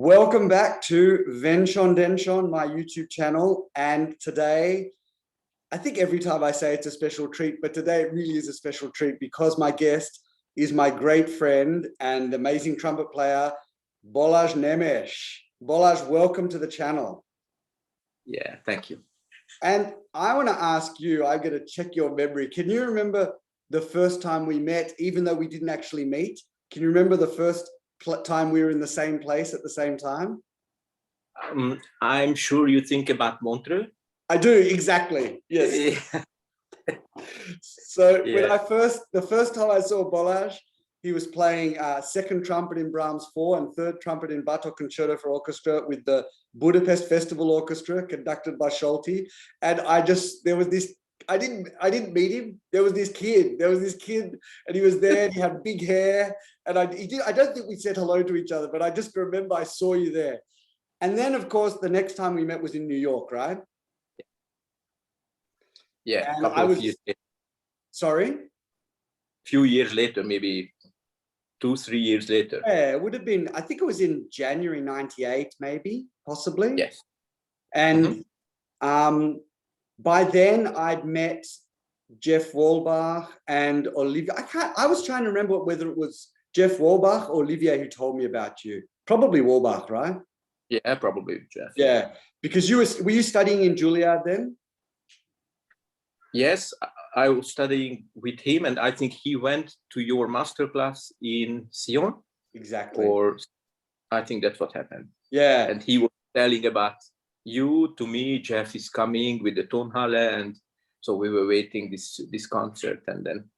Welcome back to Venshon, my YouTube channel. And today, I think every time I say it's a special treat, but today it really is a special treat because my guest is my great friend and amazing trumpet player, Balazs Nemes. Balazs, welcome to the channel. Yeah, thank you. And I want to ask you, I'm going to check your memory. Can you remember the first time we met, even though we didn't actually meet? Can you remember the first time we were in the same place at the same time? I'm sure you think about Montreux. I do, exactly. Yes. So when the first time I saw Balazs, he was playing second trumpet in Brahms 4 and third trumpet in Bartok Concerto for Orchestra with the Budapest Festival Orchestra conducted by Solti. And there was this, I didn't meet him. There was this kid and he was there and he had big hair. And I don't think we said hello to each other, but I just remember I saw you there. And then of course, the next time we met was in New York, right? Yeah, and I was, sorry? Few years later, maybe 2-3 years later. Yeah, it would have been, I think it was in January 98, maybe, possibly. Yes. And by then I'd met Jeff Walbach and Olivia. I was trying to remember whether it was Jeff Walbach or Olivier who told me about you. Probably Walbach, right? Yeah, probably Jeff. Yeah, because were you studying in Julliard then? Yes, I was studying with him, and I think he went to your masterclass in Sion. Exactly. Or I think that's what happened. Yeah. And he was telling about you to me. Jeff is coming with the Tonhalle, and so we were waiting this concert, and then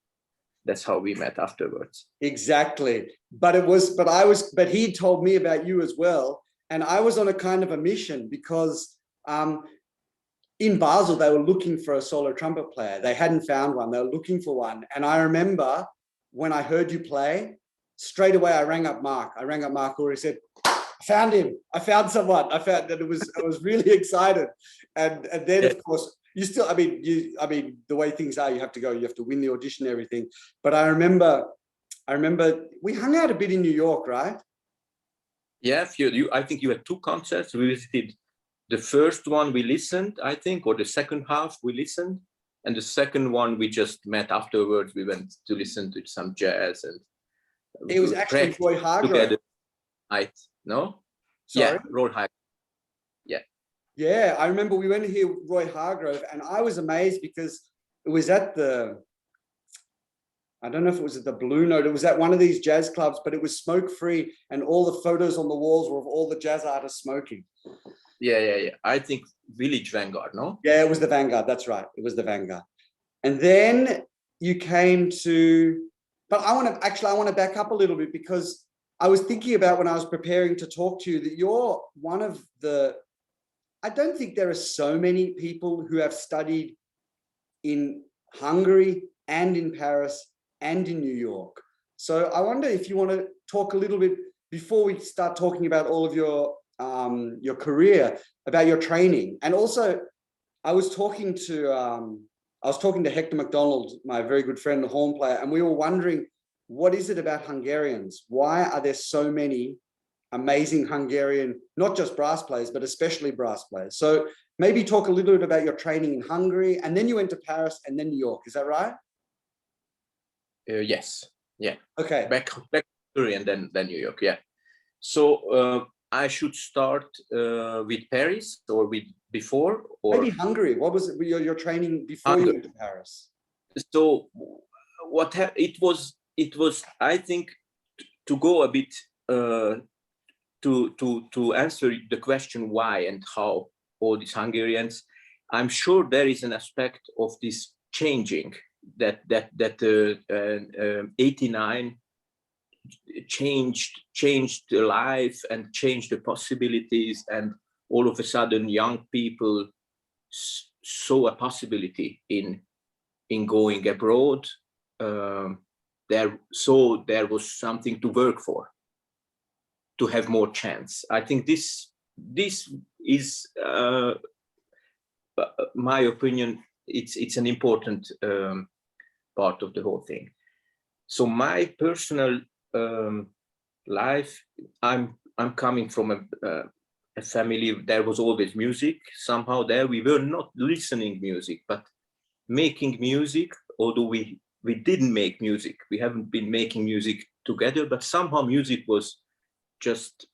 that's how we met afterwards. Exactly. But he told me about you as well, and I was on a kind of a mission because in Basel, they were looking for a solo trumpet player. They hadn't found one. They were looking for one. And I remember when I heard you play, straight away, I rang up Mark. Who said, I found him. I found someone. I found that I was really excited. And then, of course, you still, I mean, the way things are, you have to win the audition and everything. But I remember we hung out a bit in New York, right? Yeah, I think you had 2 concerts. We visited. The first one we listened, I think, or the second half we listened. And the second one we just met afterwards. We went to listen to some jazz. And it was actually Roy Hargrove. No? Sorry? Yeah, Roy Hargrove. Yeah. Yeah, I remember we went to hear Roy Hargrove and I was amazed because it was at I don't know if it was at the Blue Note, it was at one of these jazz clubs, but it was smoke-free and all the photos on the walls were of all the jazz artists smoking. Yeah. I think Village Vanguard, no? Yeah, it was the Vanguard. That's right. It was the Vanguard. And then you came to, but I want to back up a little bit because I was thinking about when I was preparing to talk to you that you're one of I don't think there are so many people who have studied in Hungary and in Paris and in New York. So I wonder if you want to talk a little bit before we start talking about all of your career, about your training. And also I was talking to Hector MacDonald, my very good friend, the horn player, and we were wondering, what is it about Hungarians? Why are there so many amazing Hungarian, not just brass players, but especially brass players? So maybe talk a little bit about your training in Hungary, and then you went to Paris and then New York. Is that right? Yes. Yeah. Okay. Back to Hungary and then New York. Yeah. So I should start with Paris or with before, or maybe Hungary. What was your training before you went to Paris? So it was I think to go a bit to answer the question why and how all these Hungarians. I'm sure there is an aspect of this changing that 89 changed the life and changed the possibilities, and all of a sudden young people saw a possibility in going abroad. There was something to work for, to have more chance. I think this is my opinion. It's an important part of the whole thing. So my personal life, I'm I'm coming from a family, there was always music. Somehow there we were not listening music, but making music, although we didn't make music. We haven't been making music together, but somehow music was just,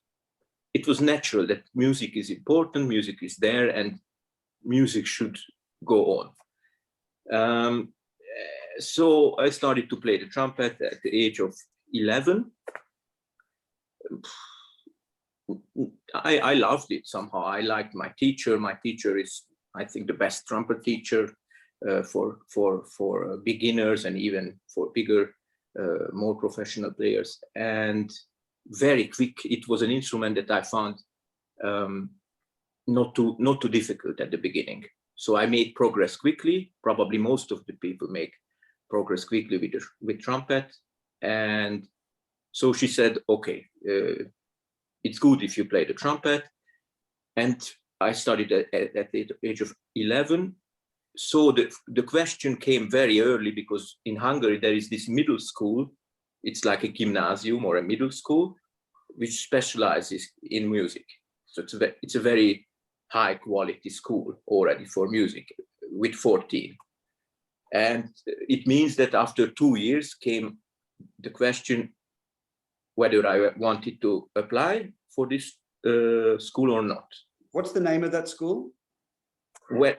it was natural that music is important, music is there, and music should go on. So I started to play the trumpet at the age of 11. I loved it somehow. I liked my teacher. My teacher is, I think, the best trumpet teacher for beginners and even for bigger, more professional players. And very quick, it was an instrument that I found not too difficult at the beginning. So I made progress quickly. Probably most of the people make progress quickly with trumpet. And so she said, okay, it's good if you play the trumpet. And I started at the age of 11. So the question came very early, because in Hungary there is this middle school. It's like a gymnasium or a middle school, which specializes in music. So it's a very high quality school already for music with 14. And it means that after 2 years came the question whether I wanted to apply for this school or not. What's the name of that school? Well,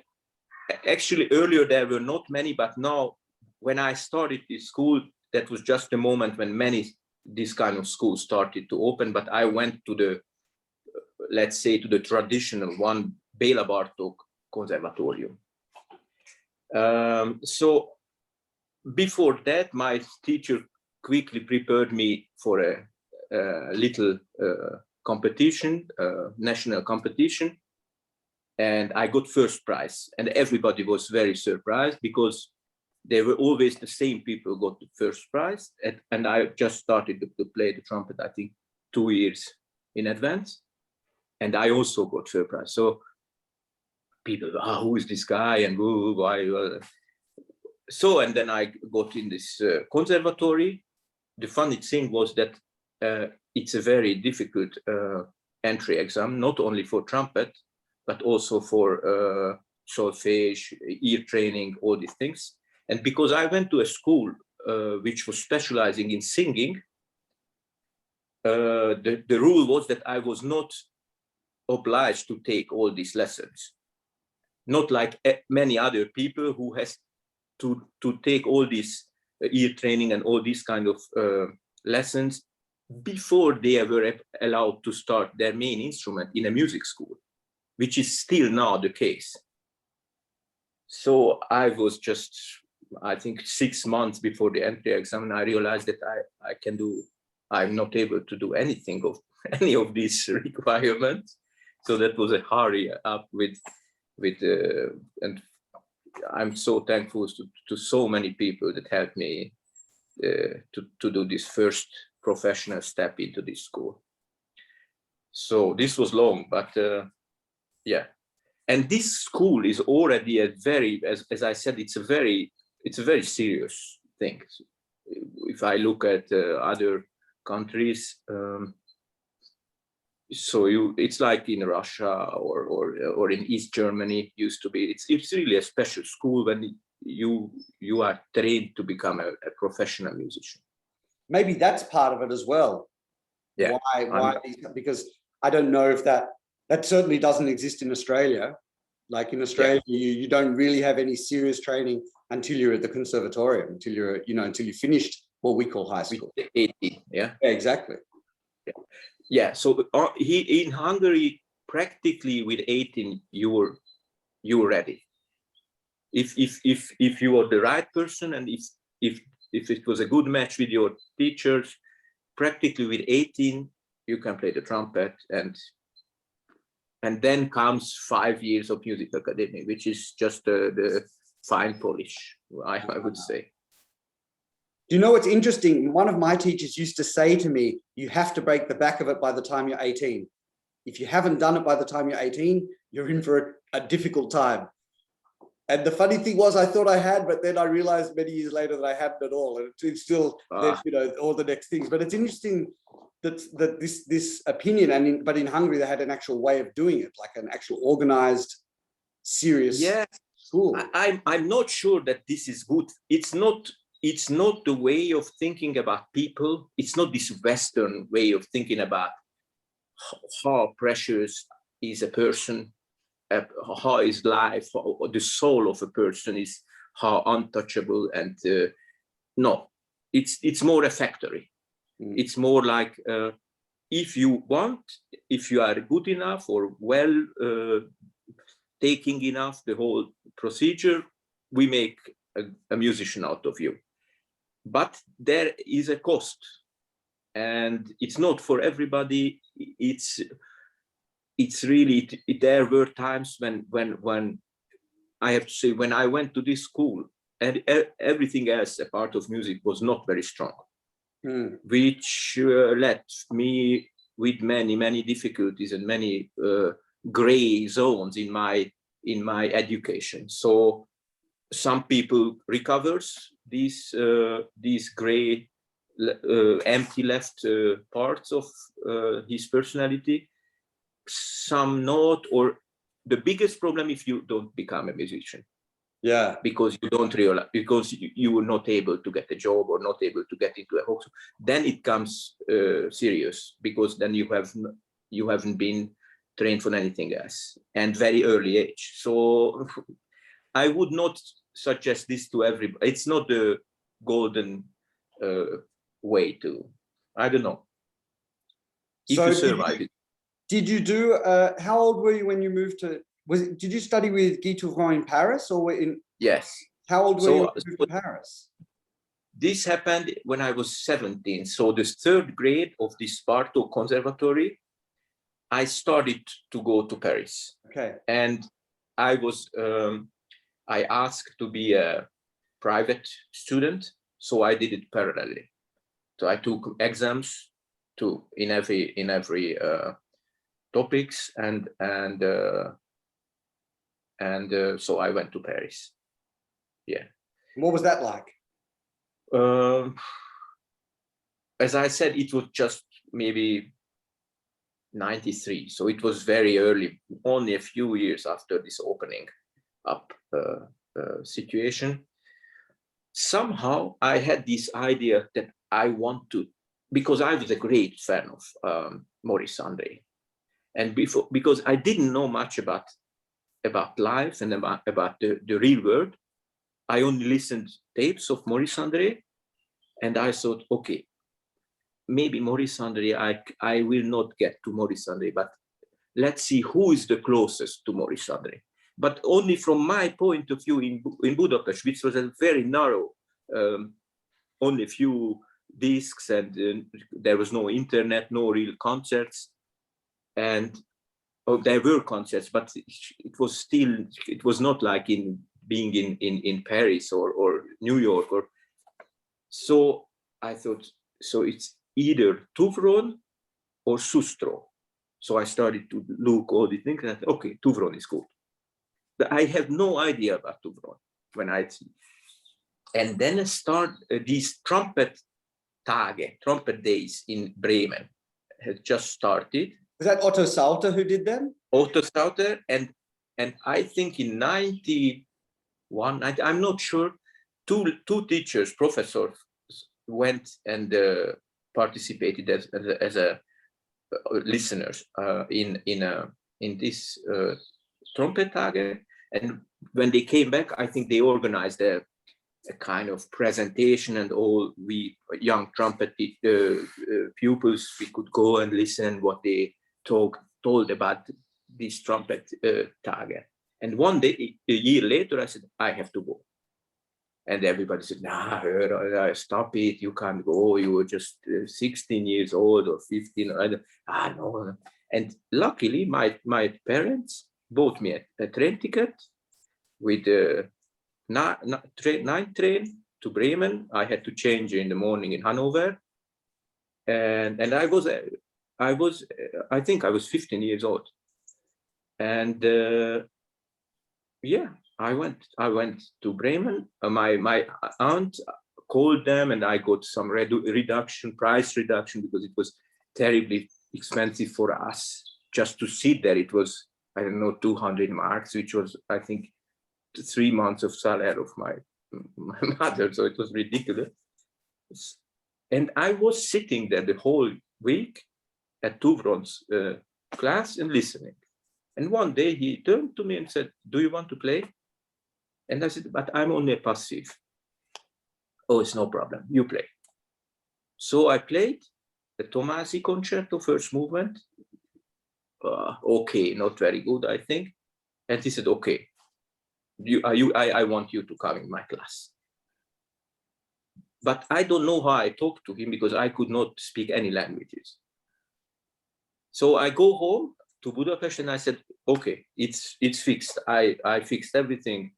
actually earlier there were not many, but now when I started this school, that was just the moment when many this kind of schools started to open. But I went to the, let's say, to the traditional one, Bela Bartok conservatorium. So before that, my teacher quickly prepared me for a little competition, national competition, and I got first prize. And everybody was very surprised, because they were always the same people who got the first prize. And I just started to play the trumpet, I think, 2 years in advance. And I also got first prize. So people, who is this guy, and why? So, and then I got in this conservatory. The funny thing was that it's a very difficult entry exam, not only for trumpet, but also for solfege, ear training, all these things. And because I went to a school which was specializing in singing, the rule was that I was not obliged to take all these lessons. Not like many other people who has to take all this ear training and all these kind of lessons before they were allowed to start their main instrument in a music school, which is still now the case. So I was just, I think, 6 months before the entry exam, and I realized that I'm not able to do anything of any of these requirements. So that was a hurry up with and I'm so thankful to so many people that helped me to do this first professional step into this school. So this was long, but yeah. And this school is already a very, as I said, it's a very serious thing. If I look at other countries, it's like in Russia or in East Germany used to be. It's really a special school when you are trained to become a professional musician. Maybe that's part of it as well. Yeah. Why? Because I don't know if that certainly doesn't exist in Australia. Like in Australia, you don't really have any serious training until you're at the conservatorium, until you finished what we call high school. 18, yeah, exactly. Yeah. So in Hungary, practically with 18, you were ready. If you are the right person, and if it was a good match with your teachers, practically with 18 you can play the trumpet, and then comes 5 years of music academy, which is just the fine polish, I would say. Do you know what's interesting? One of my teachers used to say to me, you have to break the back of it by the time you're 18. If you haven't done it by the time you're 18, you're in for a difficult time. And the funny thing was, I thought I had, but then I realized many years later that I hadn't at all. And it's still, all the next things. But it's interesting that this opinion, and but in Hungary they had an actual way of doing it, like an actual organized, serious school. I'm not sure that this is good. It's not the way of thinking about people. It's not this Western way of thinking about how precious is a person, how is life, how the soul of a person is, how untouchable, and no, it's more a factory. It's more like if you are good enough or well taking enough the whole procedure, we make a musician out of you. But there is a cost, and it's not for everybody. It's really, there were times when I have to say, when I went to this school, and everything else, a part of music, was not very strong, which left me with many difficulties and many gray zones in my education. So some people recovers these gray empty left parts of his personality, some not, or the biggest problem if you don't become a musician. Yeah, because you don't realize, because you were not able to get a job or not able to get into a hoax, then it comes serious, because then you haven't been trained for anything else, and very early age. So I would not suggest this to everybody. It's not the golden way to, I don't know, if so you survive it. Did you do, how old were you when you moved to, did you study with Guy Touvron in Paris, or in? Yes. How old were you when you moved to Paris? This happened when I was 17. So the third grade of this Bartok conservatory, I started to go to Paris. Okay. And I asked to be a private student, so I did it parallelly. So I took exams in every topics, and so I went to Paris. Yeah. What was that like? As I said, it was just maybe 93, so it was very early, only a few years after this opening up situation. Somehow I had this idea that I want to, because I was a great fan of Maurice André, and because I didn't know much about life and about the real world, I only listened tapes of Maurice André, and I thought, okay, maybe Maurice André, I will not get to Maurice André, but let's see who is the closest to Maurice André. But only from my point of view in Budapest, which was a very narrow, only a few discs, and there was no internet, no real concerts. And there were concerts, but it was not like being in Paris or New York. So I thought, so it's either Touvron or Sustro. So I started to look all the things, and I thought, okay, Touvron is good. But I had no idea about Touvron and then I start these trumpet days in Bremen had just started. Was that Otto Salter who did them? Otto Salter, and I think in 91, I'm not sure, two teachers, professors, went and participated as a listeners in this trumpet tage. And when they came back, I think they organized a kind of presentation, and all we young trumpet pupils, we could go and listen what they told about this trumpet tage. And one day, a year later, I said, I have to go. And everybody said, nah, stop it, you can't go, you were just 16 years old or 15. No. And luckily, my parents bought me a train ticket with a night train to Bremen. I had to change in the morning in Hanover. And I think I was 15 years old. And I went to Bremen. My aunt called them, and I got some price reduction, because it was terribly expensive for us just to sit there. It was, I don't know, 200 marks, which was, I think, 3 months of salary of my mother. So it was ridiculous. And I was sitting there the whole week at Touvron's class and listening. And one day he turned to me and said, "Do you want to play?" And I said, "But I'm only a passive." "Oh, it's no problem. You play." So I played the Tomasi concerto, first movement. Okay, not very good, I think. And he said, "Okay, I want you to come in my class." But I don't know how I talked to him because I could not speak any languages. So I go home to Budapest and I said, "Okay, it's fixed. I fixed everything."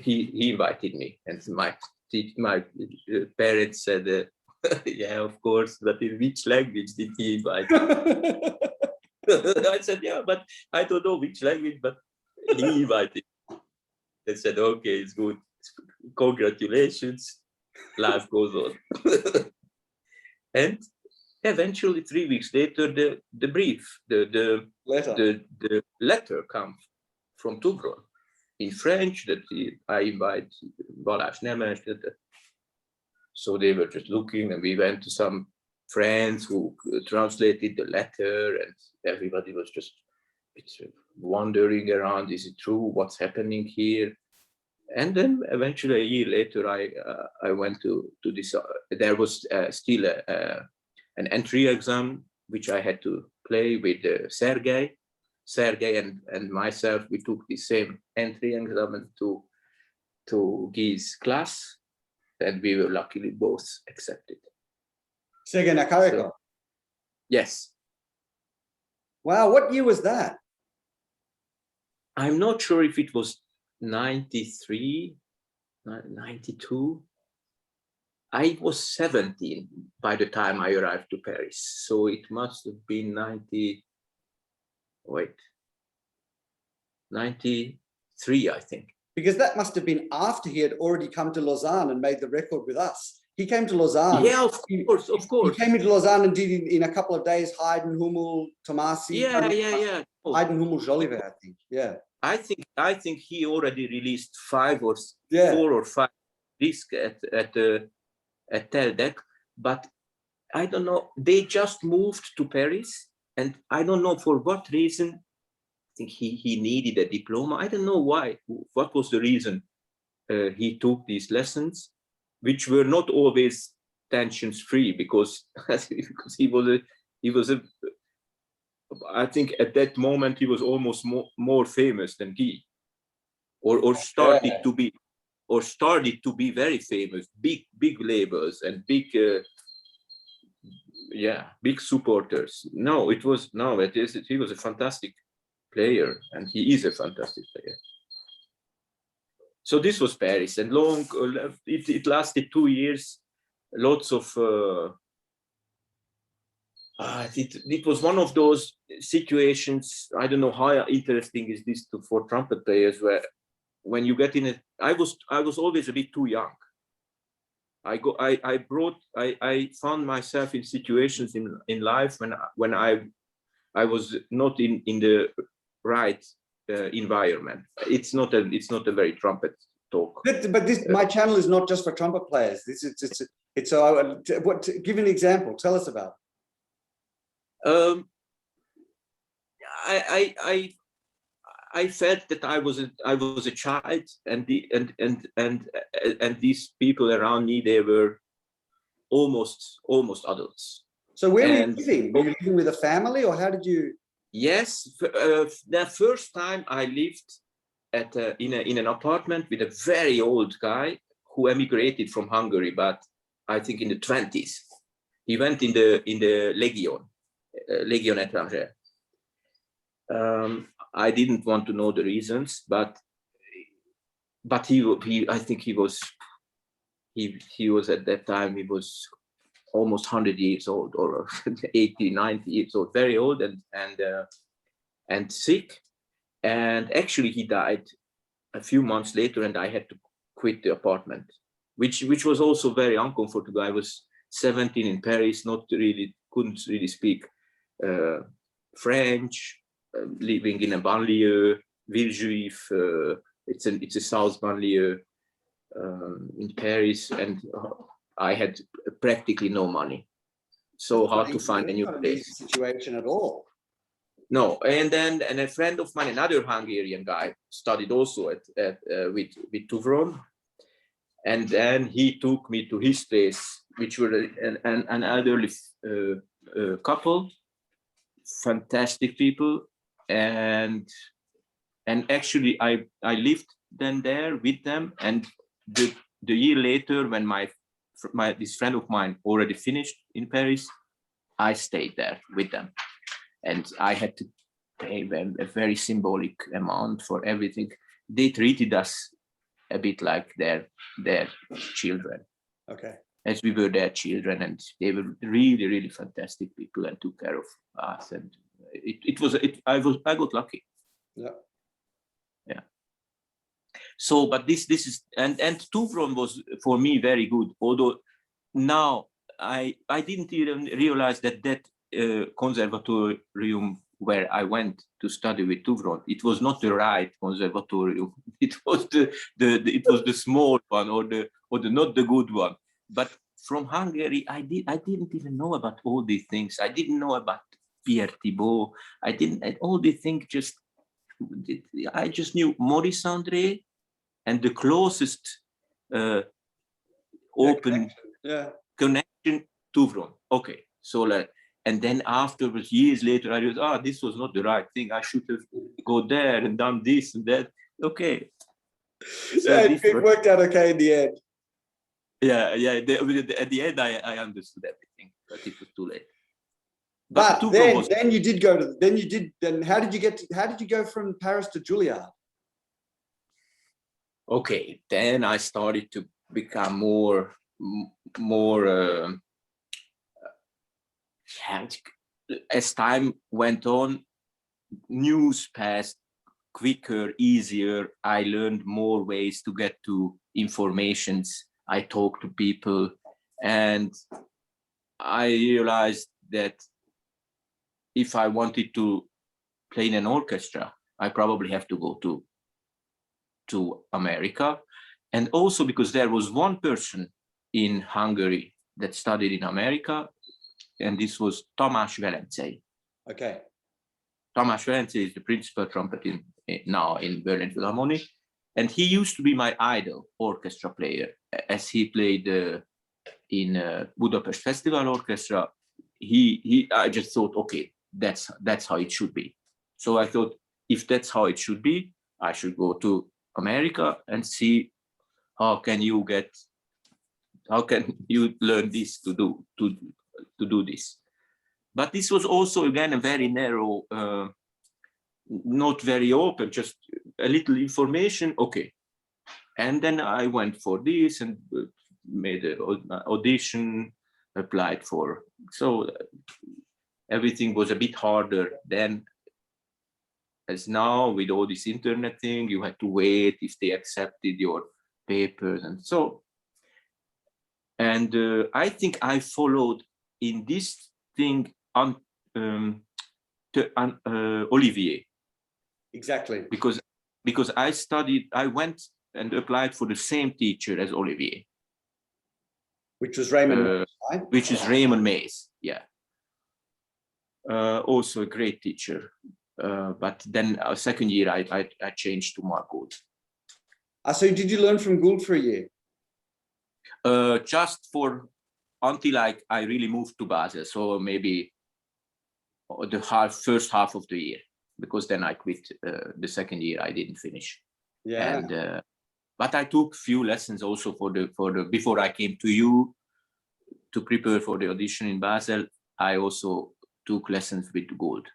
He invited me, and my parents said, "Yeah, of course, but in which language did he invite you?" I said, "Yeah, but I don't know which language, but he invited." They said, "Okay, it's good. Congratulations. Life goes on." And eventually, 3 weeks later, the brief, the letter comes from Touvron in French that I invite Balazs Nemes. So they were just looking, and we went to some friends who translated the letter, and everybody was just wandering around. Is it true? What's happening here? And then eventually, a year later, I went to this. There was still an entry exam, which I had to play with Sergei. Sergei and myself, we took the same entry exam to Guy's class, and we were luckily both accepted. Sergei Nakariakov. So, yes. Wow, what year was that? I'm not sure if it was 93, 92. I was 17 by the time I arrived to Paris. So it must have been 93, I think. Because that must have been after he had already come to Lausanne and made the record with us. He came to Lausanne. Yeah, of course. He came into Lausanne and did in a couple of days Haydn, Hummel, Tomasi. Yeah. Haydn, Hummel, Julliard, I think. Yeah. I think he already released 4 or 5 discs at Teldec, but I don't know. They just moved to Paris, and I don't know for what reason. I think he needed a diploma. I don't know why. What was the reason he took these lessons, which were not always tensions-free, because he was a. I think at that moment he was almost more famous than Guy, or started to be very famous. Big labels and big supporters. He was a fantastic player, and he is a fantastic player. So this was Paris, and it lasted 2 years. Lots of. It was one of those situations. I don't know how interesting is this for trumpet players, where when you get in it, I was always a bit too young. I found myself in situations in life when I was not in the right environment. It's not a very trumpet talk. But this my channel is not just for trumpet players. Give an example. Tell us about it. I felt that I was a child, and these people around me, they were almost adults. So where were you living? Were you living with a family, or how did you? Yes, the first time I lived in an apartment with a very old guy who emigrated from Hungary, but I think in the 20s. He went in the Légion étrangère. I didn't want to know the reasons, but he I think he was at that time, he was almost 100 years old, or 80, 90 years old, very old and sick. And actually he died a few months later, and I had to quit the apartment, which was also very uncomfortable. I was 17 in Paris, not really couldn't really speak French, living in a banlieue, Villejuif, it's a South banlieue in Paris, and I had practically no money. So hard to find a new place. Situation at all. No, and a friend of mine, another Hungarian guy, studied also with Touvron, and then he took me to his place, which were an elderly couple, fantastic people, and actually I lived then there with them, and the year later, when this friend of mine already finished in Paris, I stayed there with them, and I had to pay them a very symbolic amount for everything. They treated us a bit like their children. Okay. As we were their children, and they were really, really fantastic people and took care of us. And I got lucky. Yeah. Yeah. So, but this is, and Touvron was for me very good. Although now I didn't even realize that conservatorium where I went to study with Touvron, it was not the right conservatorium. It was the small one, or the not the good one. But from Hungary, I didn't even know about all these things. I didn't know about Pierre Thibault. All the things I just knew Maurice André and the closest open connection, Touvron. Okay, so and then afterwards, years later, I realized, this was not the right thing. I should have go there and done this and that. Okay. So it worked out okay in the end. Yeah. At the end, I understood everything, but it was too late. But then you did go to. Then how did you go from Paris to Julliard? Okay, then I started to become more. As time went on, news passed quicker, easier. I learned more ways to get to informations. I talked to people, and I realized that if I wanted to play in an orchestra, I probably have to go to America. And also because there was one person in Hungary that studied in America, and this was Tamás Velenczei. Okay. Tamás Velenczei is the principal trumpeter now in Berlin Philharmonic, and he used to be my idol orchestra player, as he played in Budapest Festival Orchestra. I just thought, okay, that's how it should be. So I thought, if that's how it should be, I should go to America and see how can you learn this to do this. But this was also again a very narrow, not very open, just a little information. Okay, and then I went for this and made an audition, applied for. So everything was a bit harder then, as now with all this internet thing. You had to wait if they accepted your papers and so. And I think I followed in this thing Olivier. Exactly. Because I went and applied for the same teacher as Olivier. Which was Raymond Mays, right? Which is Raymond Mays, yeah. Also a great teacher. But then second year I changed to Mark Gould. So did you learn from Gould for a year? Just until I really moved to Basel, so maybe the first half of the year, because then I quit the second year. I didn't finish. Yeah. And but I took few lessons also for the before I came to you to prepare for the audition in Basel. I also took lessons with Gould.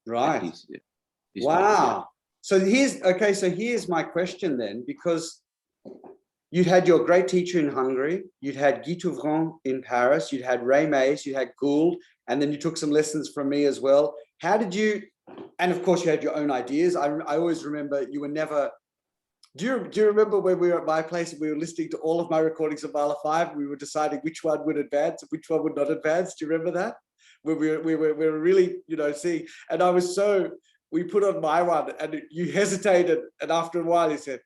Right. Wow. So here's my question then, because you'd had your great teacher in Hungary, you'd had Guy Touvron in Paris, you'd had Ray Mays, you had Gould, and then you took some lessons from me as well. How did you, and of course you had your own ideas. I always remember you were never, do you remember when we were at my place and we were listening to all of my recordings of Mahler 5, we were deciding which one would advance and which one would not advance? Do you remember that? we were really, seeing, and we put on my one, and you hesitated, and after a while he said,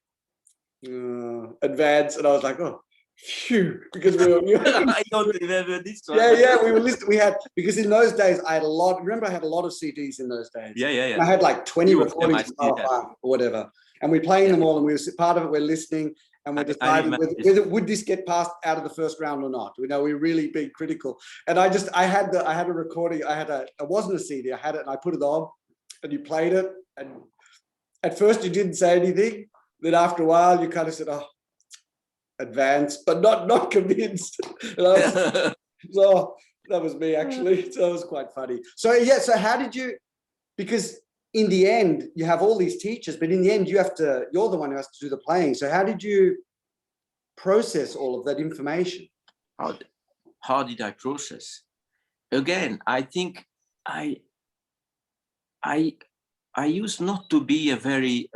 advance, and I was like, oh, phew, because we were I don't remember this one. Yeah, we were listening. We had, because in those days I had a lot. Remember, I had a lot of CDs in those days. Yeah. I had like 20 recordings or whatever, and we're playing them all, and we were part of it. We're listening, and we're deciding whether would this get passed out of the first round or not. We're really being critical. And I had a recording. It wasn't a CD. I had it, and I put it on, and you played it, and at first you didn't say anything. Then after a while, you kind of said, "Oh, advanced," but not convinced. So that was me, actually. So it was quite funny. So yeah, so how did you, because in the end you have all these teachers, but in the end you're the one who has to do the playing. So how did you process all of that information? How did I process? Again, I think I used not to be a very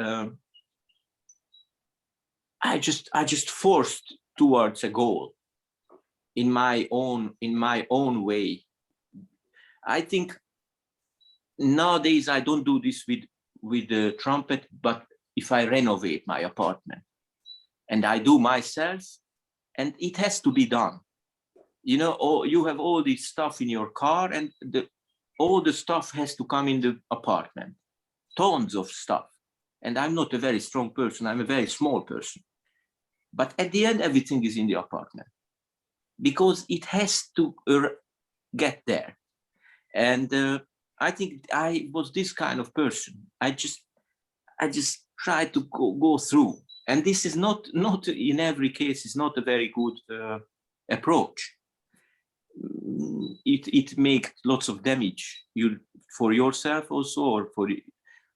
I just forced towards a goal in my own way. I think nowadays I don't do this with the trumpet, but if I renovate my apartment and I do myself, and it has to be done. You have all this stuff in your car, and all the stuff has to come in the apartment, tons of stuff. And I'm not a very strong person, I'm a very small person. But at the end, everything is in the apartment because it has to get there. And I think I was this kind of person. I just tried to go through. And this is not in every case, is not a very good approach. It makes lots of damage for yourself also, or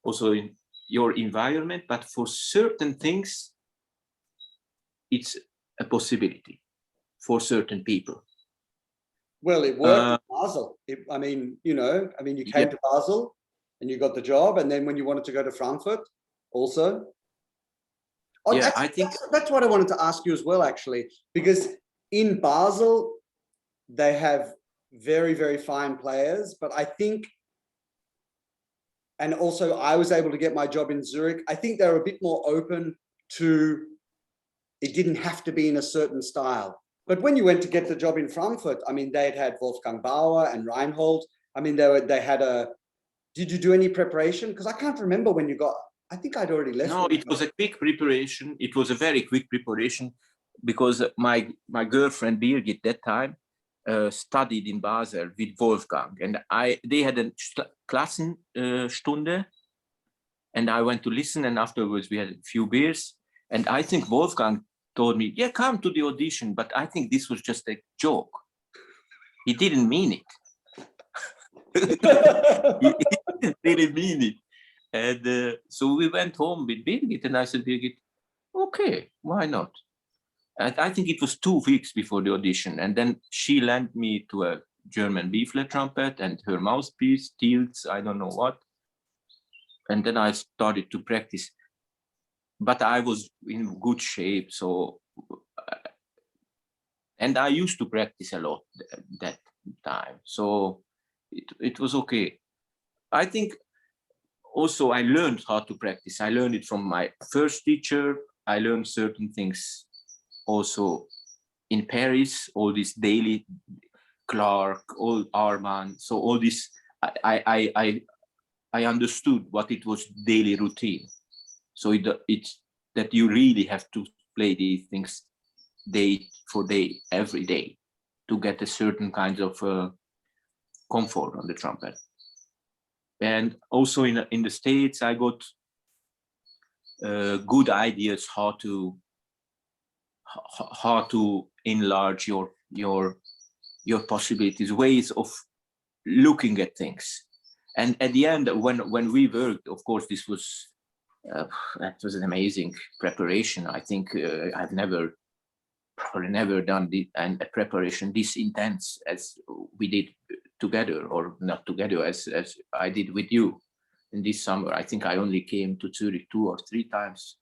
also in your environment. But for certain things, it's a possibility for certain people. Well, it worked in Basel. You came to Basel and you got the job, and then when you wanted to go to Frankfurt also. Oh, yeah, I think that's what I wanted to ask you as well, actually, because in Basel they have very, very fine players, but I think, and also I was able to get my job in Zurich. I think they're a bit more open to, it didn't have to be in a certain style. But when you went to get the job in Frankfurt, I mean, they had Wolfgang Bauer and Reinhold. I mean, did you do any preparation? Because I can't remember when you got, I think I'd already left. No, it was a quick preparation. It was a very quick preparation because my girlfriend Birgit that time studied in Basel with Wolfgang, and they had a Klassenstunde, and I went to listen, and afterwards we had a few beers, and I think Wolfgang told me, yeah, come to the audition, but I think this was just a joke. He didn't mean it. He didn't really mean it. And so we went home with Birgit, and I said, Birgit, okay, why not? And I think it was 2 weeks before the audition, and then she lent me to a German B-flat trumpet and her mouthpiece, tilts, I don't know what. And then I started to practice. But I was in good shape, so, and I used to practice a lot that time, so it was okay. I think also I learned how to practice. I learned it from my first teacher. I learned certain things also in Paris, all this daily Clark, all Armand, so all this, I understood what it was daily routine. So it's that you really have to play these things day for day, every day, to get a certain kind of comfort on the trumpet. And also in the States, I got good ideas how to enlarge your possibilities, ways of looking at things. And at the end, when we worked, of course, this was that was an amazing preparation. I think I've probably never done a preparation this intense as we did together, or not together, as I did with you in this summer. I think I only came to Zurich 2 or 3 times,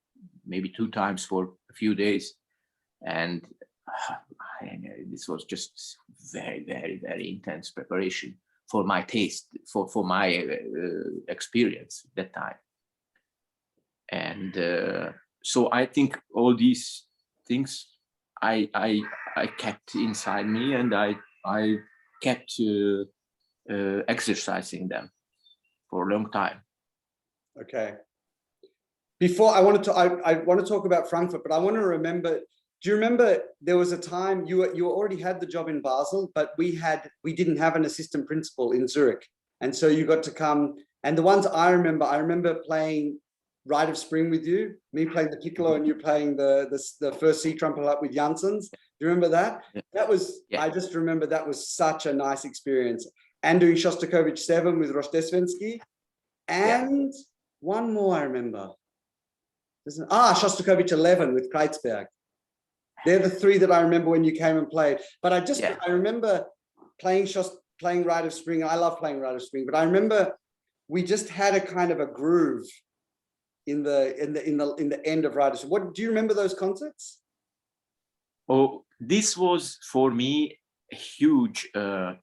maybe 2 times for a few days. And this was just very, very, very intense preparation for my taste, for my experience at that time. And so I think all these things I kept inside me, and I kept exercising them for a long time. Okay. Before I want to talk about Frankfurt, but I want to remember. Do you remember there was a time you already had the job in Basel, but we didn't have an assistant principal in Zurich, and so you got to come. And the ones I remember playing Rite of Spring with you, me playing the piccolo and you playing the first C trumpet up with Jansons. Do you remember that? Yeah. That was, yeah. I just remember that was such a nice experience. And doing Shostakovich 7 with Rozhdestvensky. And one more I remember. Shostakovich 11 with Kreuzberg. They're the three that I remember when you came and played. But I remember playing Rite of Spring. I love playing Rite of Spring, but I remember we just had a kind of a groove in the end of Rite of Spring. What do you remember those concerts? Oh, this was for me a huge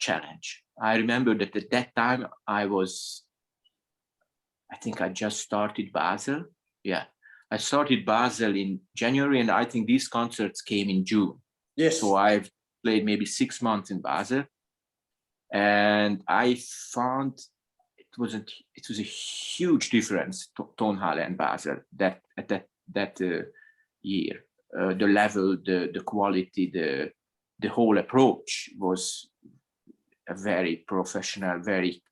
challenge. I remember that at that time I think I just started Basel. Yeah, I started Basel in January, and I think these concerts came in June. Yes. So I've played maybe 6 months in Basel, and I found it was a huge difference, Tonhalle and Basel, that year. The level, the quality, the whole approach was a very professional, very,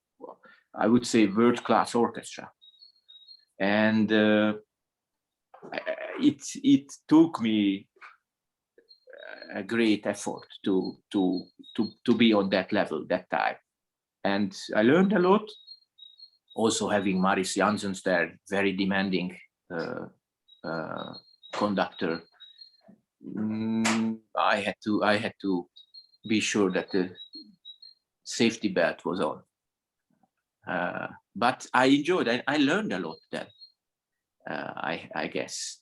I would say, world-class orchestra. And it took me a great effort to be on that level that time. And I learned a lot. Also having Maris Jansons there, very demanding conductor. I had to be sure that the safety belt was on. But I enjoyed it. I learned a lot then. I guess.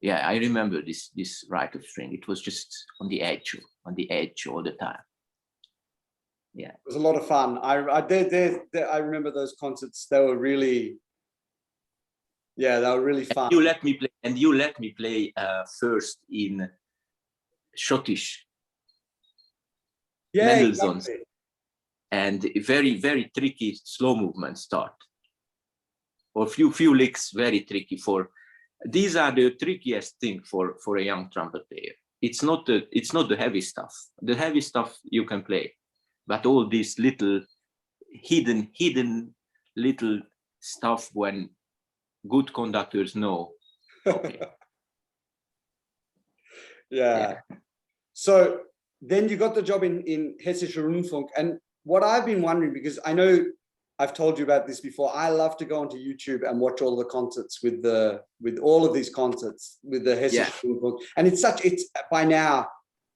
Yeah, I remember this Rite of Spring. It was just on the edge all the time. Yeah, it was a lot of fun. I remember those concerts. They were really, they were really fun. And you let me play first in Scottish. Yeah, Mendelsohn. exactly. And a very, very tricky slow movement start. Or few licks, very tricky. These are the trickiest thing for a young trumpet player. It's not the heavy stuff. The heavy stuff you can play. But all this little hidden little stuff when good conductors know. Okay. Yeah. So then you got the job in Hessischer Rundfunk. And what I've been wondering, because I know I've told you about this before, I love to go onto YouTube and watch all the concerts with all of these concerts with the Hessischer Rundfunk. And it's by now,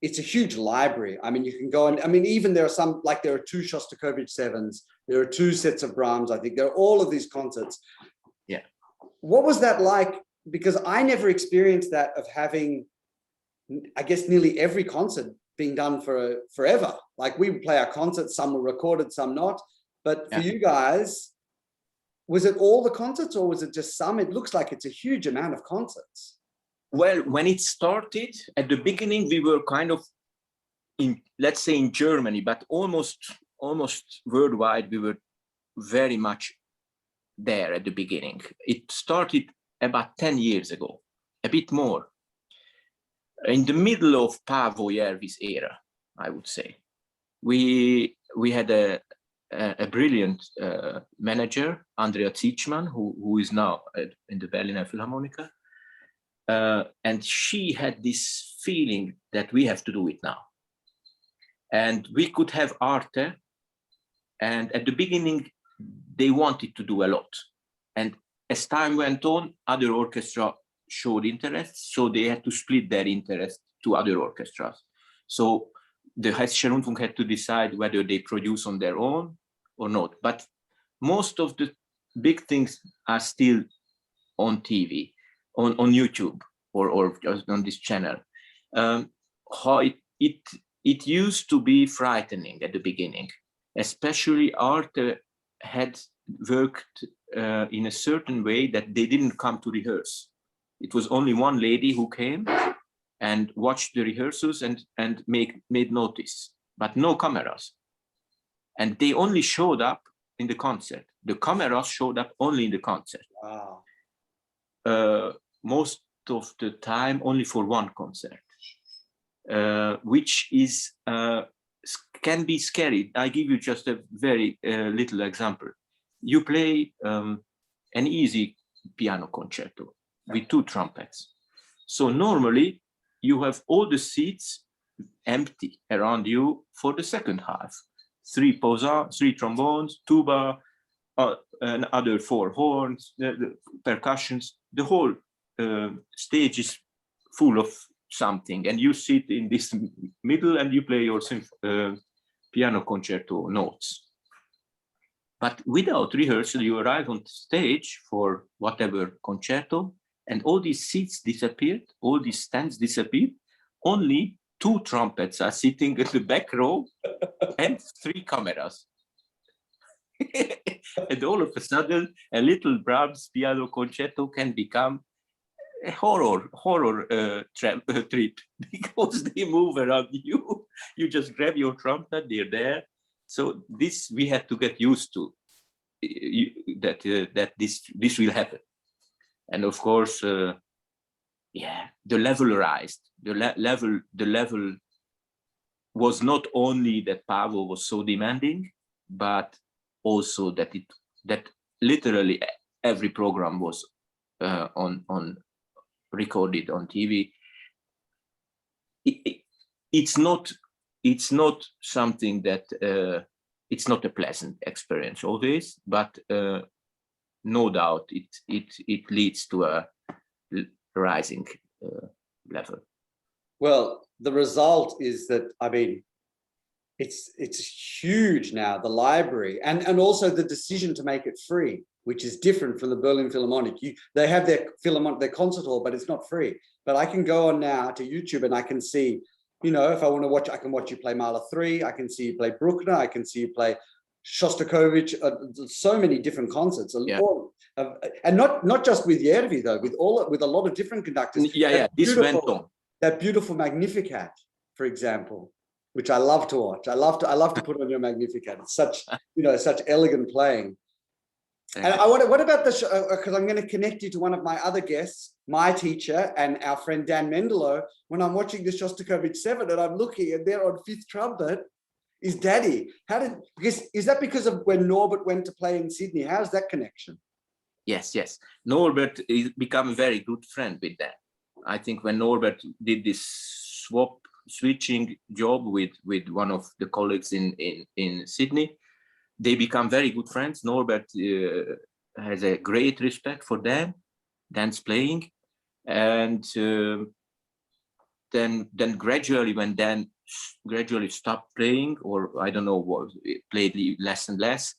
it's a huge library. I mean, you can go and, even there are some, like there are 2 Shostakovich 7s, there are 2 sets of Brahms, I think there are all of these concerts. Yeah. What was that like? Because I never experienced that of having, I guess, nearly every concert being done for forever. Like we would play our concerts, some were recorded, some not. But for you guys, was it all the concerts or was it just some? It looks like it's a huge amount of concerts. Well, when it started, at the beginning, we were kind of let's say in Germany, but almost worldwide, we were very much there at the beginning. It started about 10 years ago, a bit more. In the middle of Paavo Järvi's era, I would say. We had a brilliant manager, Andrea Zichman, who is now in the Berliner Philharmoniker. And she had this feeling that we have to do it now. And we could have Arte. And at the beginning, they wanted to do a lot. And as time went on, other orchestras showed interest. So they had to split their interest to other orchestras. So the Hessischer Rundfunk had to decide whether they produce on their own or not. But most of the big things are still on TV, on YouTube, or just on this channel. How it used to be frightening at the beginning. especially Arte had worked in a certain way that they didn't come to rehearse. It was only one lady who came and watched the rehearsals and made notice, but no cameras. And they only showed up in the concert. The cameras showed up only in the concert. Wow. Most of the time only for one concert, which is can be scary. I give you just a very little example. You play an easy piano concerto with 2 trumpets. So normally you have all the seats empty around you for the second half. 3 posaun's, 3 trombones, tuba, another 4 horns, the percussions. The whole stage is full of something, and you sit in this middle and you play your piano concerto notes. But without rehearsal, you arrive on stage for whatever concerto, and all these seats disappeared, all these stands disappeared. Only 2 trumpets are sitting at the back row and 3 cameras. And all of a sudden, a little Brahms piano concerto can become a horror trip, because they move around you. You just grab your trumpet, they're there. So this we had to get used to, that this will happen. And of course, the level rised. The level was not only that Paavo was so demanding, but also that literally every program was on recorded on TV. It's not something that it's not a pleasant experience always, but no doubt it leads to a rising level. Well, the result is that, I mean, it's huge now, the library, and also the decision to make it free, which is different from the Berlin Philharmonic. They have their concert hall, but it's not free. But I can go on now to YouTube and I can see, you know, if I want to watch, I can watch you play Mahler 3, I can see you play Bruckner, I can see you play Shostakovich, so many different concerts. Yeah. And not just with Järvi though, with a lot of different conductors. This went on. That beautiful Magnificat, for example, which I love to watch. I love to put on your Magnificat. It's such, you know, such elegant playing. And what about the show? Because I'm going to connect you to one of my other guests, my teacher and our friend Dan Mendelow. When I'm watching the Shostakovich 7 and I'm looking and they're on 5th trumpet, is Daddy. Is that because of when Norbert went to play in Sydney? How's that connection? Yes. Norbert is become a very good friend with Dan. I think when Norbert did this switching job with one of the colleagues in Sydney, they become very good friends. Norbert has a great respect for Dan's playing, and then gradually, when Dan gradually stopped playing, or I don't know, played less and less,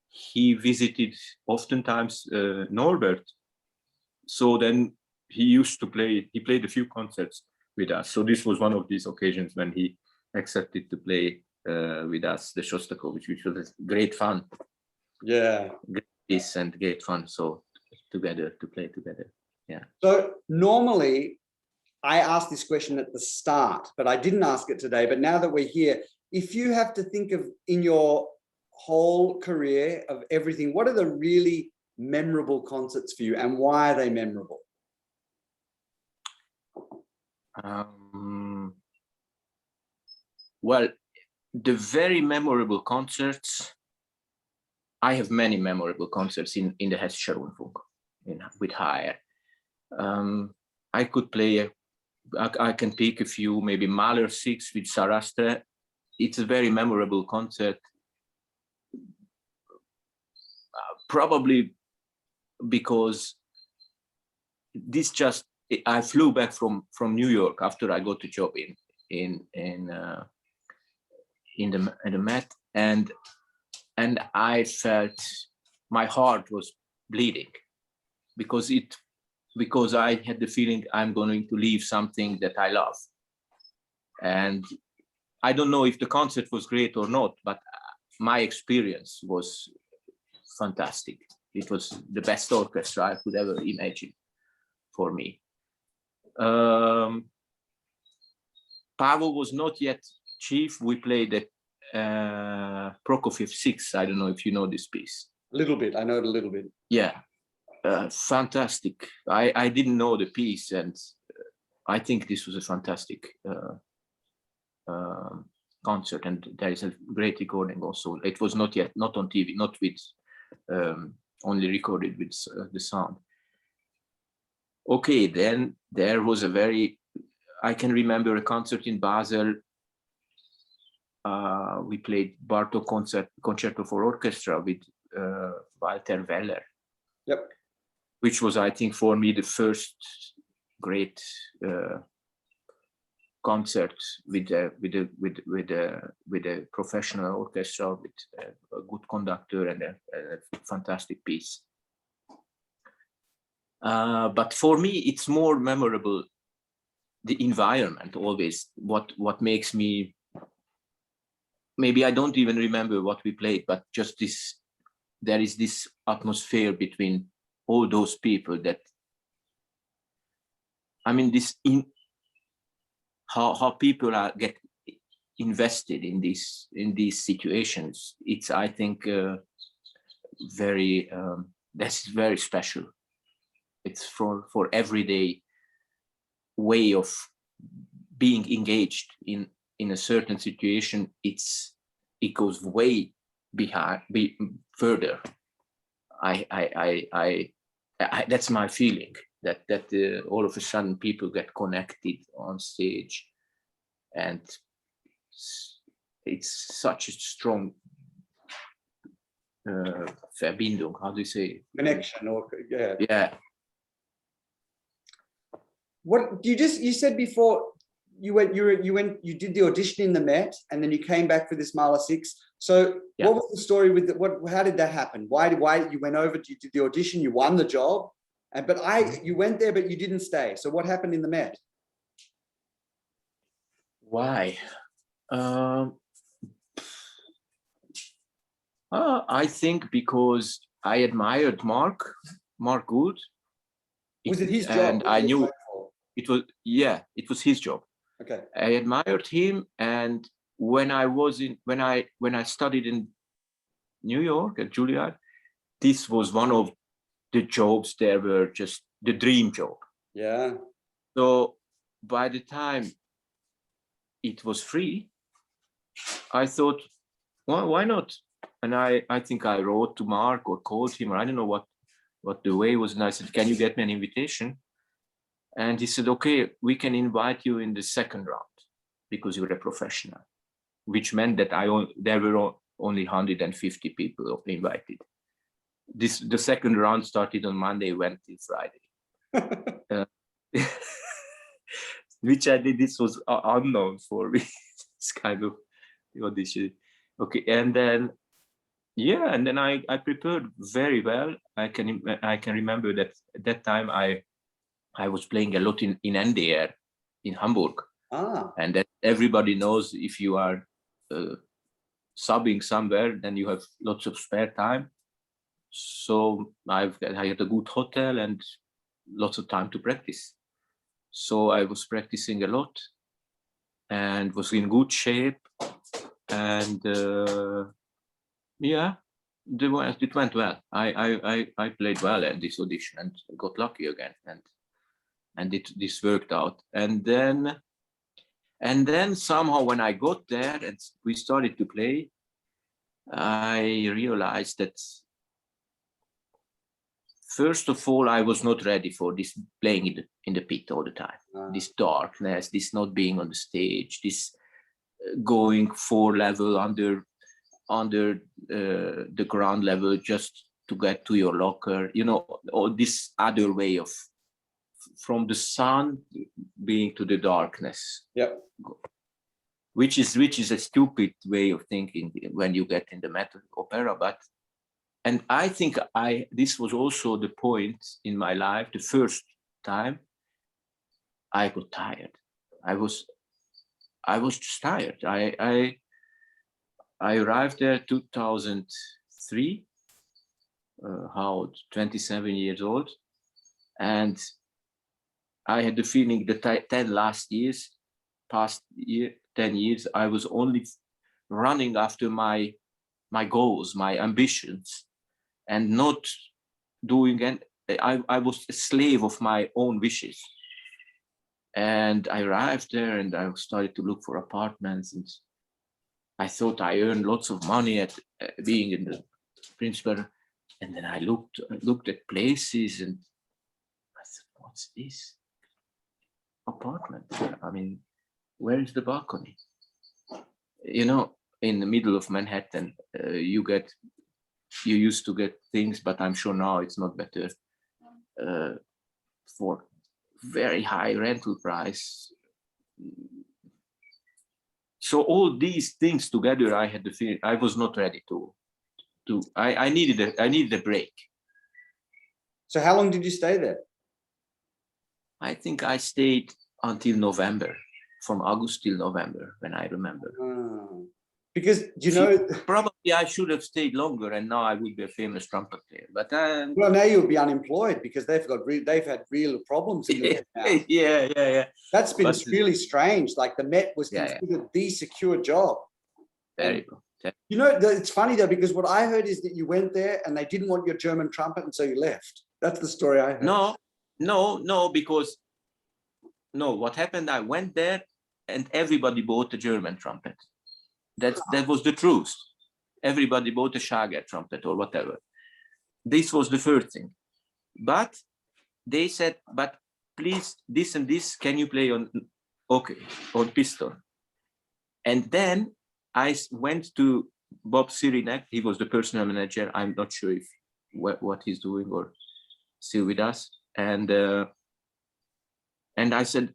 he visited oftentimes Norbert. So then he used to play. He played a few concerts with us. So this was one of these occasions when he accepted to play with us the Shostakovich, which was great fun. Yeah, great peace and great fun. So to play together. Yeah. So normally I asked this question at the start, but I didn't ask it today. But now that we're here, if you have to think of in your whole career of everything, what are the really memorable concerts for you, and why are they memorable? Well, the very memorable concerts, I have many memorable concerts in the Hessische Rundfunk with Hayer. I could play, I can pick a few, maybe Mahler 6 with Sarastre. It's a very memorable concert. Probably because this just, I flew back from New York after I got a job in the Met, and I felt my heart was bleeding because I had the feeling I'm going to leave something that I love. And I don't know if the concert was great or not, but my experience was fantastic. It was the best orchestra I could ever imagine for me. Pavel was not yet chief. We played at Prokofiev 6. I don't know if you know this piece. A little bit. I know it a little bit. Yeah, fantastic. I didn't know the piece, and I think this was a fantastic concert, and there is a great recording also. It was not on TV, not with only recorded with the sound. Okay, then there was I can remember a concert in Basel. We played Bartok Concerto for Orchestra with Walter Weller. Yep. Which was, I think, for me the first great concert with a professional orchestra, with a good conductor and a fantastic piece. But for me, it's more memorable the environment always. What makes me, maybe I don't even remember what we played, but just this, there is this atmosphere between all those people that, I mean, this how people get invested in these situations. It's, I think, that's very special. It's for everyday way of being engaged in a certain situation. It goes way further. That's my feeling, that all of a sudden people get connected on stage, and it's such a strong Verbindung. How do you say? Connection, or yeah. Yeah. What you said before, you did the audition in the Met, and then you came back for this Mahler 6. So yeah. What was the story with how did that happen? Why you went over, you did the audition, you won the job, but you went there, but you didn't stay. So what happened in the Met? Why? I think because I admired Mark Gould. Was it his job? And I knew it was his job. Okay. I admired him, and when I studied in New York at Julliard, this was one of the jobs that were just the dream job. Yeah. So by the time it was free, I thought, well, why not? And I think I wrote to Mark or called him, or I don't know what the way was, and I said, can you get me an invitation? And he said, okay, we can invite you in the second round because you're a professional, which meant that there were only 150 people invited. The second round started on Monday, went till Friday. Which I did, this was unknown for me, this kind of audition. Okay, and then I prepared very well. I can remember that at that time I was playing a lot in NDR in Hamburg. And that everybody knows, if you are subbing somewhere, then you have lots of spare time. So I had a good hotel and lots of time to practice. So I was practicing a lot and was in good shape. And it went well. I played well at this audition and got lucky again. And this worked out. And then somehow when I got there and we started to play, I realized that first of all, I was not ready for this playing in the pit all the time. This darkness, this not being on the stage, this going 4 level under the ground level just to get to your locker, all this other way of from the sun being to the darkness. Yep. Which is a stupid way of thinking when you get in the metal opera, and I think this was also the point in my life, the first time I got tired. I was just tired. I arrived there 2003, 27 years old, and I had the feeling that 10 years, I was only running after my goals, my ambitions, and not doing, and I was a slave of my own wishes. And I arrived there and I started to look for apartments, and I thought I earned lots of money at being in the principal. And then I looked at places and I thought, what's this apartment? I mean, where is the balcony? You know, in the middle of Manhattan, you used to get things, but I'm sure now it's not better, for very high rental price. So all these things together, I had the feeling I was not ready I needed a break. So how long did you stay there? I think I stayed until November, from August till November, when I remember. Because probably I should have stayed longer, and now I would be a famous trumpet player. But well, now you'll be unemployed because they've had real problems in the now. Yeah. That's been really strange. Like the Met was considered the secure job. Very. You know, it's funny though, because what I heard is that you went there and they didn't want your German trumpet, and so you left. That's the story I heard. No, because what happened? I went there and everybody bought a German trumpet. That was the truth. Everybody bought a Schlager trumpet or whatever. This was the first thing. But they said, but please, this and this, can you play on piston? And then I went to Bob Cyrinek. He was the personal manager. I'm not sure if what he's doing or still with us. And I said,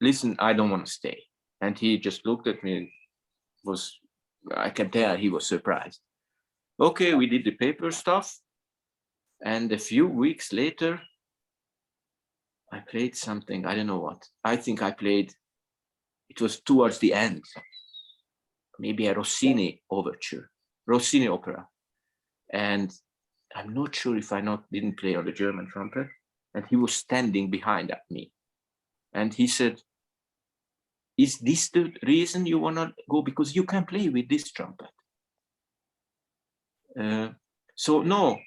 listen, I don't want to stay. And he just looked at me and I can tell he was surprised. Okay, we did the paper stuff. And a few weeks later, I played something, I don't know what. I think I played, it was towards the end, maybe a Rossini overture, Rossini opera. And I'm not sure if didn't play on the German trumpet. And he was standing behind me. And he said, is this the reason you want to go? Because you can play with this trumpet. So no,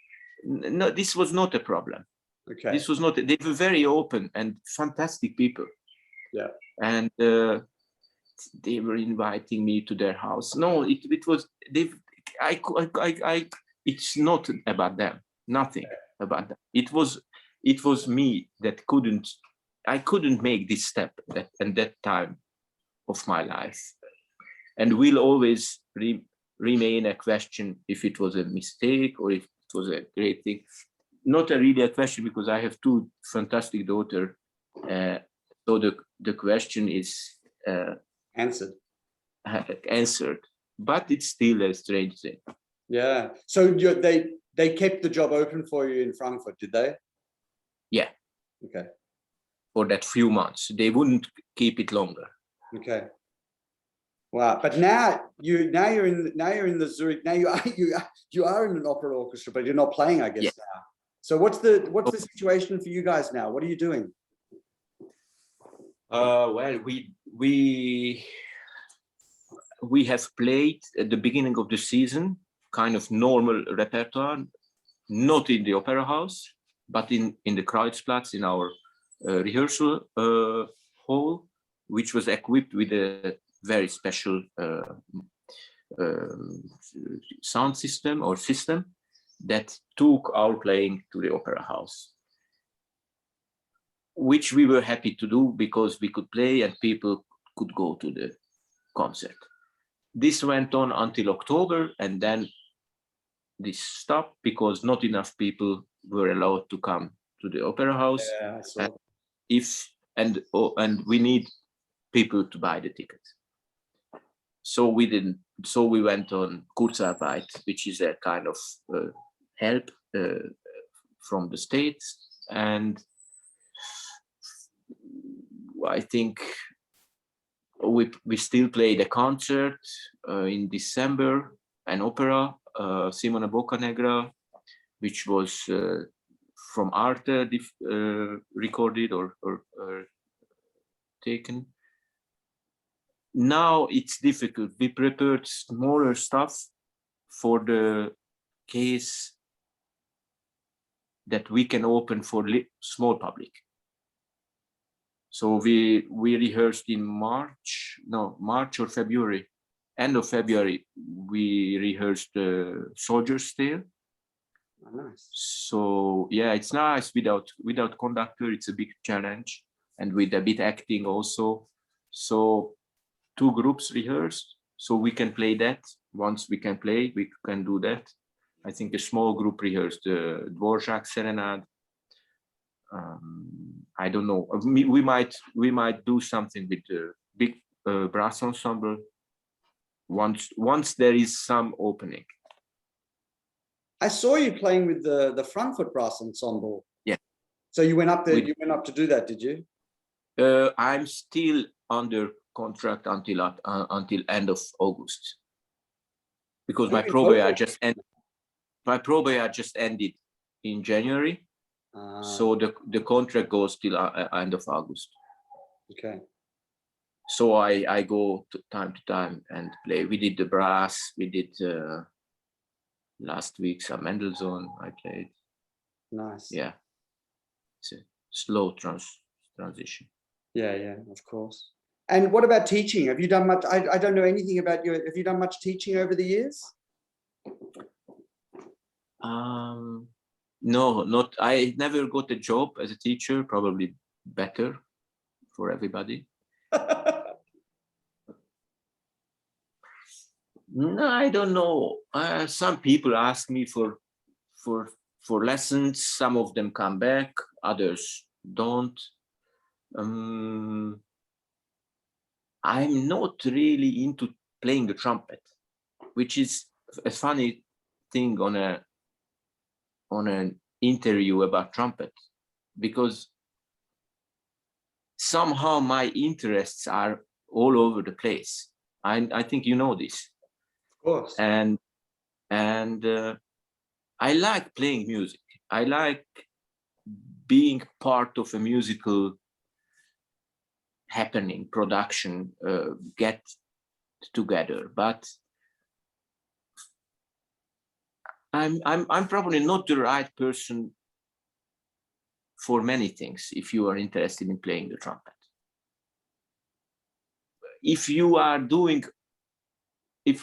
this was not a problem. Okay. This was not, they were very open and fantastic people. Yeah. And they were inviting me to their house. No, it was, it's not about them, nothing about them. It was me that I couldn't make this step at that time of my life, and will always remain a question if it was a mistake or if it was a great thing. Not really a question, because I have two fantastic daughters, so the question is answered, but it's still a strange thing. Yeah. So they kept the job open for you in Frankfurt, did they? Yeah. Okay. For that few months, they wouldn't keep it longer. Okay. Wow. But now you're in the Zurich. Now you are in an opera orchestra, but you're not playing, I guess, now. So what's the situation for you guys now? What are you doing? Well, we have played at the beginning of the season kind of normal repertoire, not in the opera house, but in the Kreuzplatz, in our rehearsal hall, which was equipped with a very special sound system that took our playing to the opera house, which we were happy to do because we could play and people could go to the concert. This went on until October, and then this stopped because not enough people were allowed to come to the opera house. Yeah, I saw. And we need people to buy the tickets. So we didn't. So we went on Kurzarbeit, which is a kind of help from the States, and I think we still played a concert in December, an opera, Simona Boccanegra, which was from Arte recorded or taken. Now it's difficult. We prepared smaller stuff for the case that we can open for small public. So we rehearsed in March or February. End of February, we rehearsed Soldier's Tale. Oh, nice. So yeah, it's nice without conductor. It's a big challenge, and with a bit acting also. So 2 groups rehearsed, so we can play that. Once we can play, we can do that. I think a small group rehearsed Dvorak Serenade. I don't know. We might do something with the big brass ensemble once there is some opening. I saw you playing with the Frankfurt Brass Ensemble. Yeah. So you went up there. You went up to do that, did you? I'm still under contract until end of August, because my program just ended. My program just ended in January, so the contract goes till end of August. Okay. So I go time to time and play. We did the brass. We did last week some Mendelsohn. I played. Nice. Yeah. It's a slow transition. Yeah, of course. And what about teaching? Have you done much? I don't know anything about you. Have you done much teaching over the years? No, not. I never got a job as a teacher. Probably better for everybody. No, I don't know. Some people ask me for lessons. Some of them come back. Others don't. I'm not really into playing the trumpet, which is a funny thing on an interview about trumpet, because somehow my interests are all over the place. I think you know this. Of course. And I like playing music. I like being part of a musical happening, production, get together. But I'm probably not the right person for many things if you are interested in playing the trumpet. If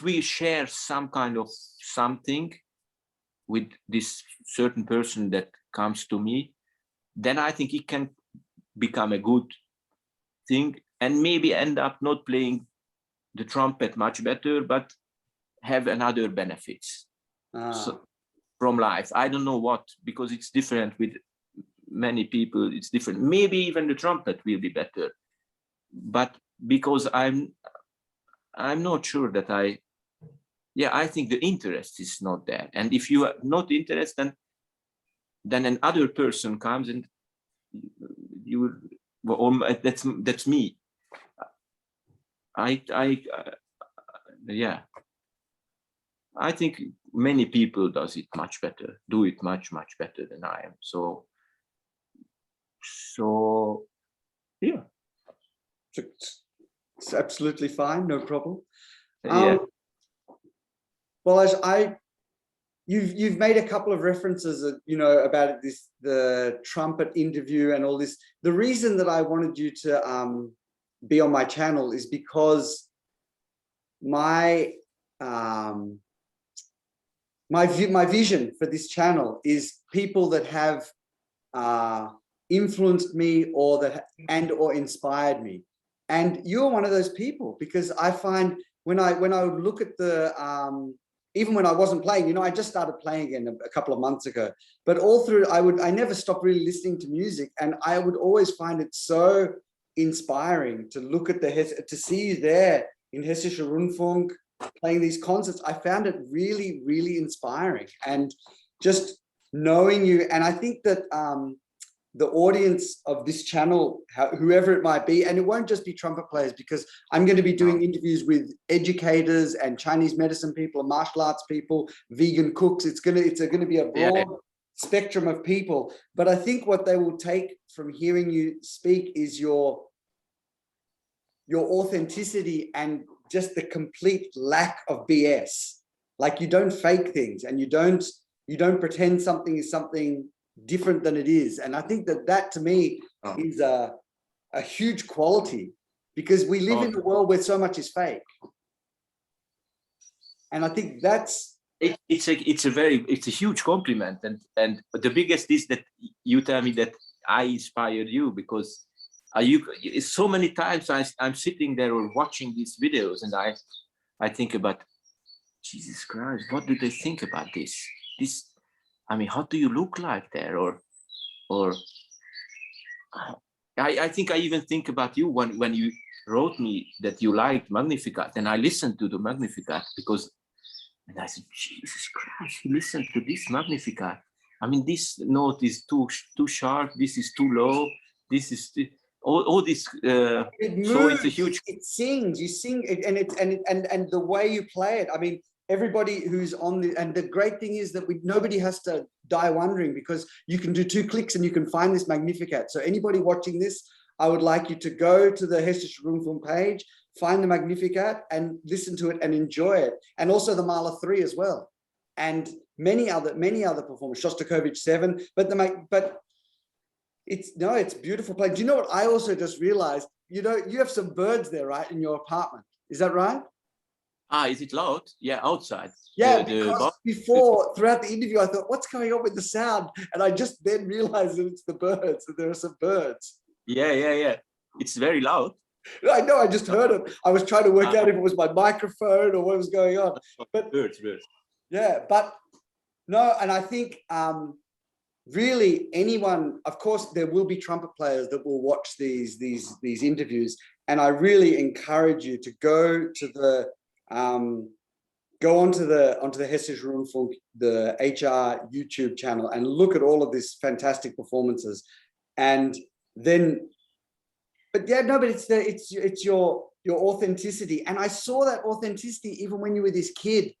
we share some kind of something with this certain person that comes to me, then I think it can become a good thing and maybe end up not playing the trumpet much better, but have another benefits from life. I don't know what, because it's different with many people. It's different. Maybe even the trumpet will be better, but because I'm not sure that I think the interest is not there. And if you are not interested, then another person comes and that's me. I think many people do it much better than I am. So yeah. It's absolutely fine, no problem. Yeah. Well, as you've made a couple of references, about the trumpet interview and all this. The reason that I wanted you to be on my channel is because my vision for this channel is people that have influenced me or inspired me. And you're one of those people, because I find when I would look at the even when I wasn't playing, I just started playing again a couple of months ago, but all through I never stopped really listening to music, and I would always find it so inspiring to look at to see you there in Hessischer Rundfunk playing these concerts. I found it really, really inspiring, and just knowing you. And I think that the audience of this channel, whoever it might be, and it won't just be trumpet players, because I'm going to be doing interviews with educators and Chinese medicine people, and martial arts people, vegan cooks. It's going to be a broad spectrum of people. But I think what they will take from hearing you speak is your authenticity and just the complete lack of BS. Like, you don't fake things, and you don't pretend something is something different than it is. And I think that to me is a huge quality, because we live in a world where so much is fake. And I think that's it's a huge compliment, and the biggest is that you tell me that I inspired you, because so many times I'm sitting there or watching these videos, and I think about, Jesus Christ, what do they think about this? I mean, how do you look like there? Or I think I even think about you when you wrote me that you liked Magnificat, and I listened to the Magnificat, and I said, Jesus Christ, you listen to this Magnificat. I mean, this note is too sharp. This is too low. This is all this. It moves, so it's a huge. It sings. You sing, and the way you play it. I mean, everybody who's on and the great thing is that nobody has to die wondering, because you can do 2 clicks and you can find this Magnificat. So anybody watching this, I would like you to go to the Hessische Rundfunk page, find the Magnificat and listen to it and enjoy it. And also the Mahler 3 as well. And many other performers, Shostakovich 7, but it's beautiful play. Do you know what I also just realized? You have some birds there, right, in your apartment. Is that right? Is it loud? Yeah, outside. Yeah, because throughout the interview, I thought, what's going on with the sound? And I just then realized that it's the birds, that there are some birds. Yeah. It's very loud. I know, I just heard it. I was trying to work out if it was my microphone or what was going on. But birds. Yeah, but no, and I think really anyone, of course, there will be trumpet players that will watch these interviews. And I really encourage you to go to the onto the Hessische Rundfunk, the HR YouTube channel, and look at all of these fantastic performances. And then, but it's your authenticity. And I saw that authenticity even when you were this kid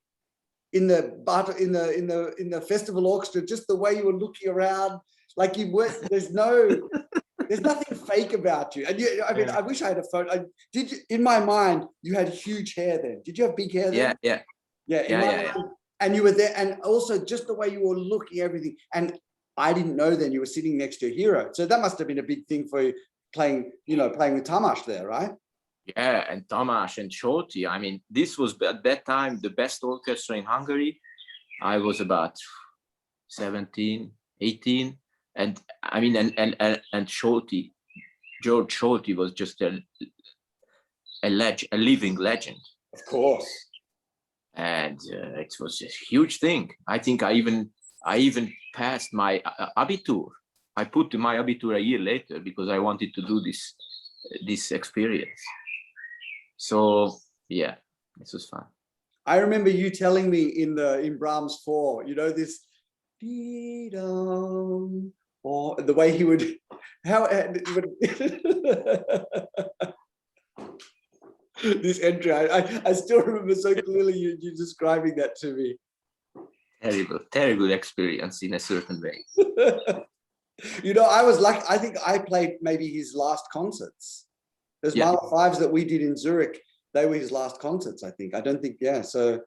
in the festival orchestra, just the way you were looking around, like you were, there's nothing fake about you. And I wish I had a photo. In my mind, you had huge hair then. Did you have big hair then? Yeah. And you were there, and also just the way you were looking, everything. And I didn't know then you were sitting next to a hero. So that must have been a big thing for you, playing with Tamás there, right? Yeah, and Tamás and Solti. I mean, this was at that time the best orchestra in Hungary. I was about 17, 18. And I mean, and Solti, George Solti was just a living legend. Of course. And it was a huge thing. I think I even passed my Abitur. I put my Abitur a year later because I wanted to do this experience. So yeah, this was fun. I remember you telling me in Brahms 4, this or the way he would this entry. I still remember so clearly you describing that to me. Terrible experience in a certain way. I was lucky. I think I played maybe his last concerts. There's Mahler 5s that we did in Zurich. They were his last concerts, I think. I don't think, so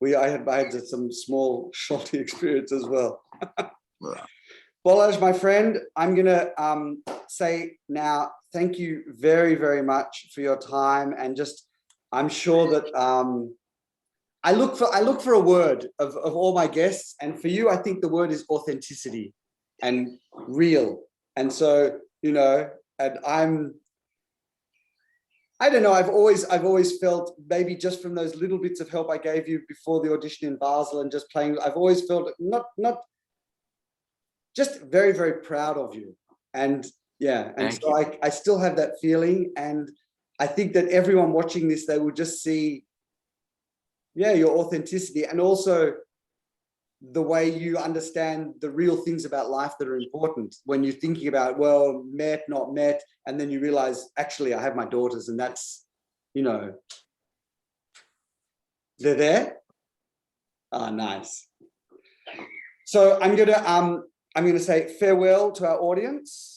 I had some small shorty experience as well. Balazs, my friend, I'm gonna say now, thank you very, very much for your time, and just I'm sure that I look for a word of all my guests, and for you, I think the word is authenticity and real. And so, and I don't know, I've always felt, maybe just from those little bits of help I gave you before the audition in Basel and just playing, I've always felt not just very, very proud of you. And I still have that feeling. And I think that everyone watching this, they will just see, your authenticity, and also the way you understand the real things about life that are important when you're thinking about, well, met, not met, and then you realize, actually, I have my daughters, and that's, you know, they're there. Ah, nice. So I'm gonna say farewell to our audience.